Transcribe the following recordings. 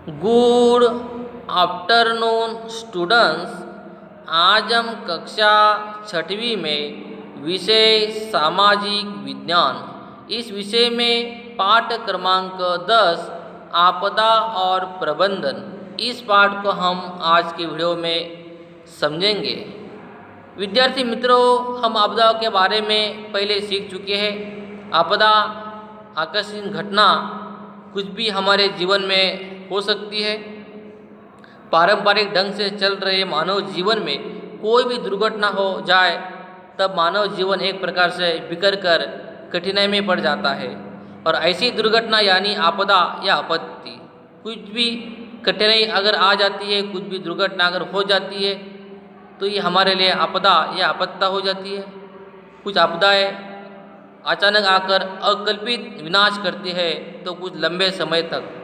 Good afternoon students. आज हम कक्षा छठवीं में विषय सामाजिक विज्ञान इस विषय में पाठ क्रमांक 10 आपदा और प्रबंधन इस पाठ को हम आज के वीडियो में समझेंगे। विद्यार्थी मित्रों, हम आपदाओं के बारे में पहले सीख चुके हैं। आपदा आकस्मिक घटना कुछ भी हमारे जीवन में हो सकती है। पारंपरिक ढंग से चल रहे मानव जीवन में कोई भी दुर्घटना हो जाए तब मानव जीवन एक प्रकार से बिखर कर कठिनाई में पड़ जाता है। और ऐसी दुर्घटना यानी आपदा या आपत्ति, कुछ भी कठिनाई अगर आ जाती है, कुछ भी दुर्घटना अगर हो जाती है तो ये हमारे लिए आपदा या आपत्ता हो जाती है। कुछ आपदाएं अचानक आकर अकल्पित विनाश करती है तो कुछ लंबे समय तक।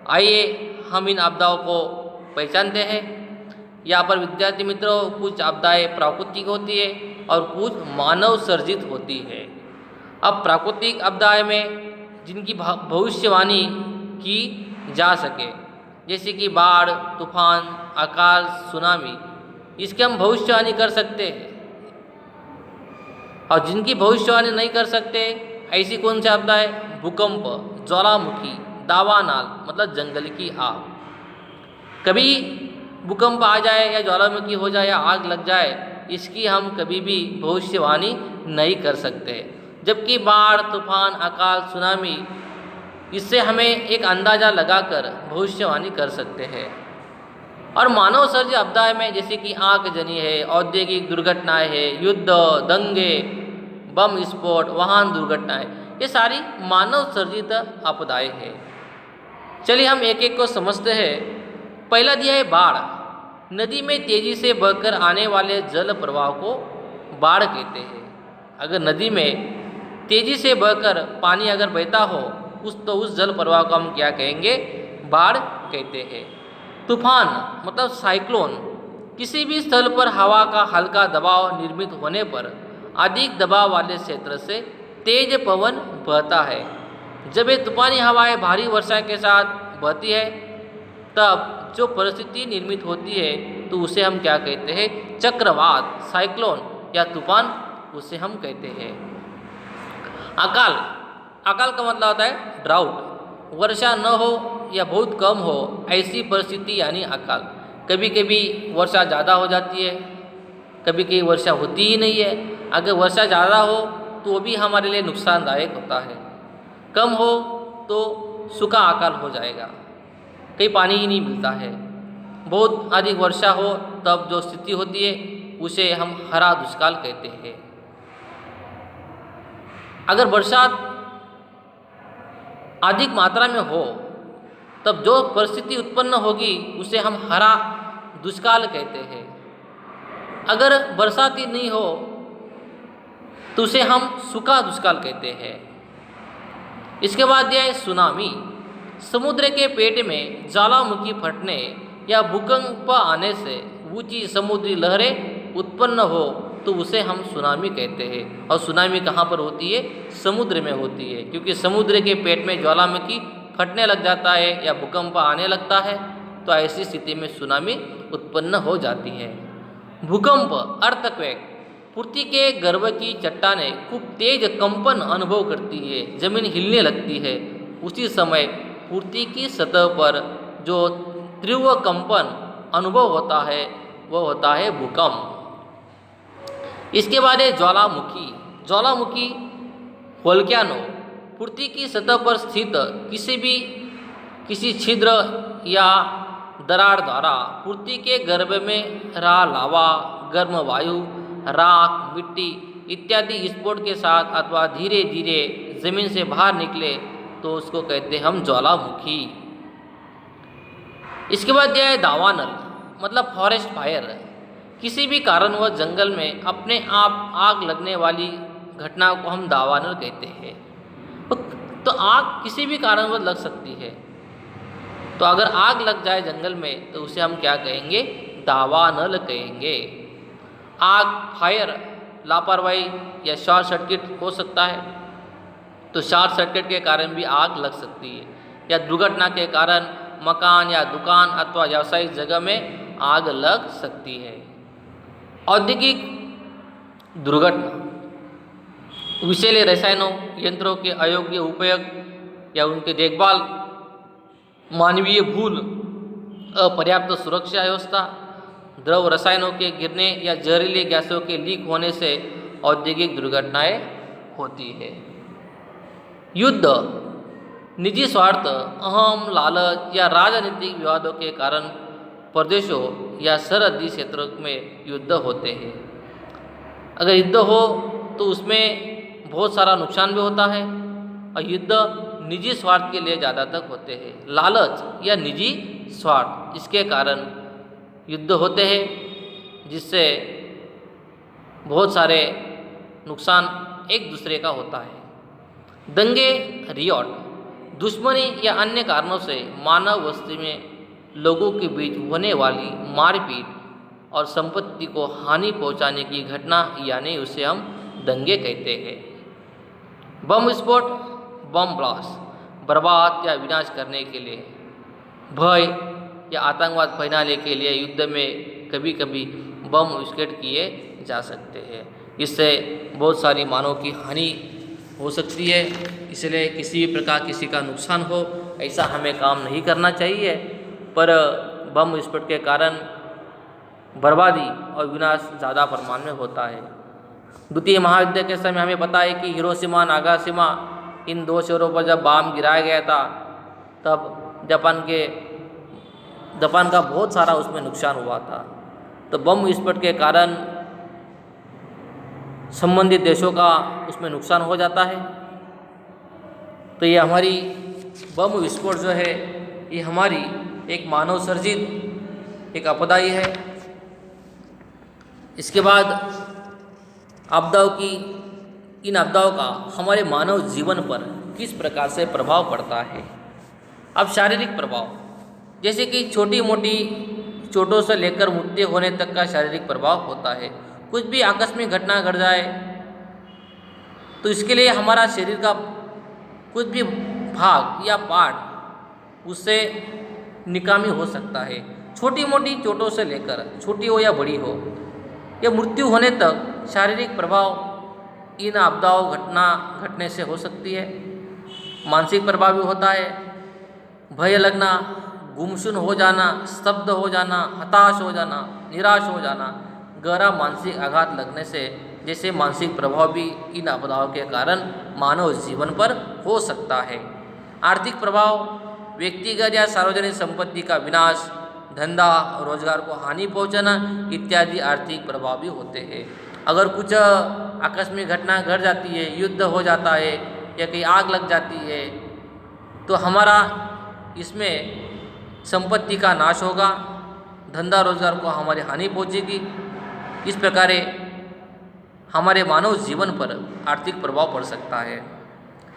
आइए हम इन आपदाओं को पहचानते हैं। यहाँ पर विद्यार्थी मित्रों, कुछ आपदाएं प्राकृतिक होती है और कुछ मानव सर्जित होती है। अब प्राकृतिक आपदाएं में जिनकी भविष्यवाणी की जा सके, जैसे कि बाढ़, तूफान, अकाल, सुनामी, इसकी हम भविष्यवाणी कर सकते हैं। और जिनकी भविष्यवाणी नहीं कर सकते, ऐसी कौन सी आपदाएं? भूकंप, ज्वालामुखी, दावानल मतलब जंगल की आग। कभी भूकंप आ जाए या ज्वालामुखी हो जाए या आग लग जाए, इसकी हम कभी भी भविष्यवाणी नहीं कर सकते। जबकि बाढ़, तूफान, अकाल, सुनामी, इससे हमें एक अंदाज़ा लगाकर भविष्यवाणी कर सकते हैं। और मानव सर्जित आपदाएं में जैसे कि आगजनी है, औद्योगिक दुर्घटनाएं है, युद्ध, दंगे, बम विस्फोट, वाहन दुर्घटनाएं, ये सारी मानव सर्जित आपदाएं हैं। चलिए हम एक एक को समझते हैं। पहला दिया है बाढ़। नदी में तेजी से बहकर आने वाले जल प्रवाह को बाढ़ कहते हैं। अगर नदी में तेजी से बहकर पानी अगर बहता हो उस जल प्रवाह को हम क्या कहेंगे? बाढ़ कहते हैं। तूफान मतलब साइक्लोन, किसी भी स्थल पर हवा का हल्का दबाव निर्मित होने पर अधिक दबाव वाले क्षेत्र से तेज पवन बहता है। जब ये तूफानी हवाएं भारी वर्षा के साथ बहती है तब जो परिस्थिति निर्मित होती है तो उसे हम क्या कहते हैं? चक्रवात, साइक्लोन या तूफान, उसे हम कहते हैं। अकाल, अकाल का मतलब होता है ड्राउट, वर्षा न हो या बहुत कम हो, ऐसी परिस्थिति यानी अकाल। कभी कभी वर्षा ज़्यादा हो जाती है, कभी कभी वर्षा होती ही नहीं है। अगर वर्षा ज़्यादा हो तो वो भी हमारे लिए नुकसानदायक होता है। कम हो तो सूखा अकाल हो जाएगा, कहीं पानी ही नहीं मिलता है। बहुत अधिक वर्षा हो तब जो स्थिति होती है उसे हम हरा दुष्काल कहते हैं। अगर बरसात अधिक मात्रा में हो तब जो परिस्थिति उत्पन्न होगी उसे हम हरा दुष्काल कहते हैं। अगर बरसात ही नहीं हो तो उसे हम सूखा दुष्काल कहते हैं। इसके बाद दिया है सुनामी। समुद्र के पेट में ज्वालामुखी फटने या भूकंप आने से ऊंची समुद्री लहरें उत्पन्न हो तो उसे हम सुनामी कहते हैं। और सुनामी कहाँ पर होती है? समुद्र में होती है, क्योंकि समुद्र के पेट में ज्वालामुखी फटने लग जाता है या भूकंप आने लगता है तो ऐसी स्थिति में सुनामी उत्पन्न हो जाती है। भूकंप, अर्थक्वेक, पृथ्वी के गर्भ की चट्टानें खूब तेज कंपन अनुभव करती है, जमीन हिलने लगती है। उसी समय पृथ्वी की सतह पर जो तीव्र कंपन अनुभव होता है वह होता है भूकंप। इसके बाद है ज्वालामुखी। ज्वालामुखी वोल्केनो, पृथ्वी की सतह पर स्थित किसी छिद्र या दरार द्वारा पृथ्वी के गर्भ में रहा लावा, गर्म वायु, राख, मिट्टी इत्यादि विस्फोट के साथ अथवा धीरे धीरे जमीन से बाहर निकले तो उसको कहते हैं हम ज्वालामुखी। इसके बाद दिया है दावानल, मतलब फॉरेस्ट फायर। किसी भी कारणवश जंगल में अपने आप आग लगने वाली घटना को हम दावानल कहते हैं। तो आग किसी भी कारणवश लग सकती है, तो अगर आग लग जाए जंगल में तो उसे हम क्या कहेंगे? दावानल कहेंगे। आग, फायर, लापरवाही या शॉर्ट सर्किट हो सकता है, तो शॉर्ट सर्किट के कारण भी आग लग सकती है। या दुर्घटना के कारण मकान या दुकान अथवा व्यावसायिक जगह में आग लग सकती है। औद्योगिक दुर्घटना, विषैले रसायनों, यंत्रों के अयोग्य उपयोग या उनकी देखभाल, मानवीय भूल, अपर्याप्त सुरक्षा व्यवस्था, द्रव रसायनों के गिरने या जहरीले गैसों के लीक होने से औद्योगिक दुर्घटनाएं होती है। युद्ध, निजी स्वार्थ, अहम लालच या राजनीतिक विवादों के कारण प्रदेशों या सरहदी क्षेत्रों में युद्ध होते हैं। अगर युद्ध हो तो उसमें बहुत सारा नुकसान भी होता है और युद्ध निजी स्वार्थ के लिए ज़्यादातर होते हैं। लालच या निजी स्वार्थ, इसके कारण युद्ध होते हैं जिससे बहुत सारे नुकसान एक दूसरे का होता है। दंगे, रियॉट, दुश्मनी या अन्य कारणों से मानव बस्ती में लोगों के बीच होने वाली मारपीट और संपत्ति को हानि पहुंचाने की घटना, यानी उसे हम दंगे कहते हैं। बम विस्फोट, बम ब्लास्ट, बर्बाद या विनाश करने के लिए, भय या आतंकवाद फैलाने के लिए युद्ध में कभी कभी बम विस्फोट किए जा सकते हैं। इससे बहुत सारी मानव की हानि हो सकती है, इसलिए किसी भी प्रकार किसी का नुकसान हो ऐसा हमें काम नहीं करना चाहिए। पर बम विस्फोट के कारण बर्बादी और विनाश ज़्यादा परिमाण में होता है। द्वितीय महायुद्ध के समय हमें पता है कि हिरोशिमा, नागासाकी, इन दो शहरों पर जब बम गिराया गया था तब जापान का बहुत सारा उसमें नुकसान हुआ था। तो बम विस्फोट के कारण संबंधित देशों का उसमें नुकसान हो जाता है। तो ये हमारी बम विस्फोट जो है ये हमारी एक मानव सर्जित एक आपदा ही है। इसके बाद आपदाओं की, इन आपदाओं का हमारे मानव जीवन पर किस प्रकार से प्रभाव पड़ता है। अब शारीरिक प्रभाव, जैसे कि छोटी मोटी चोटों से लेकर मृत्यु होने तक का शारीरिक प्रभाव होता है। कुछ भी आकस्मिक घटना घट जाए तो इसके लिए हमारा शरीर का कुछ भी भाग या पार्ट उससे निकामी हो सकता है। छोटी मोटी चोटों से लेकर, छोटी हो या बड़ी हो, या मृत्यु होने तक शारीरिक प्रभाव इन आपदाओं घटने से हो सकती है। मानसिक प्रभाव भी होता है। भय लगना, गुमसुम हो जाना, स्तब्ध हो जाना, हताश हो जाना, निराश हो जाना, गहरा मानसिक आघात लगने से जैसे मानसिक प्रभाव भी इन आपदाओं के कारण मानव जीवन पर हो सकता है। आर्थिक प्रभाव, व्यक्तिगत या सार्वजनिक संपत्ति का विनाश, धंधा रोजगार को हानि पहुंचाना इत्यादि आर्थिक प्रभाव भी होते हैं। अगर कुछ आकस्मिक घटना घट जाती है, युद्ध हो जाता है या कहीं आग लग जाती है तो हमारा इसमें संपत्ति का नाश होगा, धंधा रोजगार को हमारी हानि पहुंचेगी। इस प्रकार हमारे मानव जीवन पर आर्थिक प्रभाव पड़ सकता है।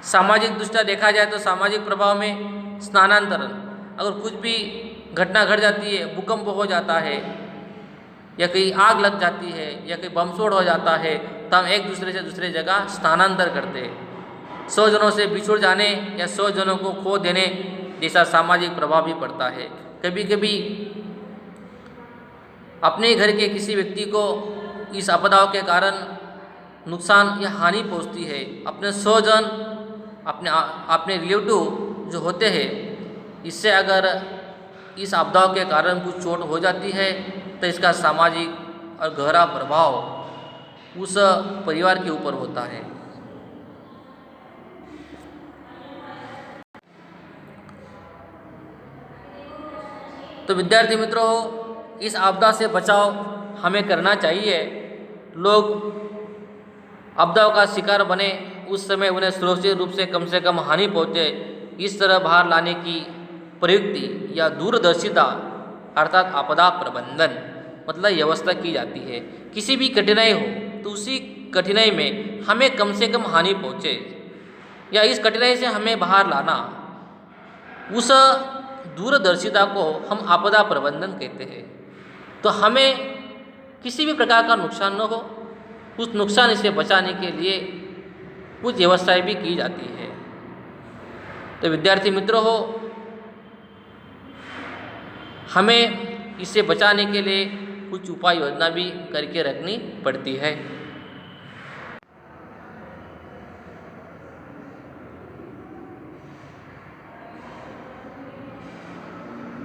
सामाजिक दृष्टया देखा जाए तो सामाजिक प्रभाव में स्थानांतरण, अगर कुछ भी घटना घट जाती है, भूकंप हो जाता है या कहीं आग लग जाती है या कहीं बमस्फोट हो जाता है तो हम एक दूसरे से दूसरे जगह स्थानांतर करते हैं। 100 जनों से बिछुड़ जाने या 100 जनों को खो देने जैसा सामाजिक प्रभाव भी पड़ता है। कभी कभी अपने घर के किसी व्यक्ति को इस आपदाओं के कारण नुकसान या हानि पहुंचती है। अपने 100 जन अपने रिलेटिव जो होते हैं, इससे अगर इस आपदाओं के कारण कुछ चोट हो जाती है तो इसका सामाजिक और गहरा प्रभाव उस परिवार के ऊपर होता है। तो विद्यार्थी मित्रों, इस आपदा से बचाव हमें करना चाहिए। लोग आपदाओं का शिकार बने उस समय उन्हें सुरक्षित रूप से कम हानि पहुँचे, इस तरह बाहर लाने की प्रयुक्ति या दूरदर्शिता अर्थात आपदा प्रबंधन मतलब व्यवस्था की जाती है। किसी भी कठिनाई हो तो उसी कठिनाई में हमें कम से कम हानि पहुँचे या इस कठिनाई से हमें बाहर लाना, उस दूरदर्शिता को हम आपदा प्रबंधन कहते हैं। तो हमें किसी भी प्रकार का नुकसान न हो, उस नुकसान से बचाने के लिए कुछ व्यवस्थाएं भी की जाती है। तो विद्यार्थी मित्रों हो, हमें इससे बचाने के लिए कुछ उपाय योजना भी करके रखनी पड़ती है।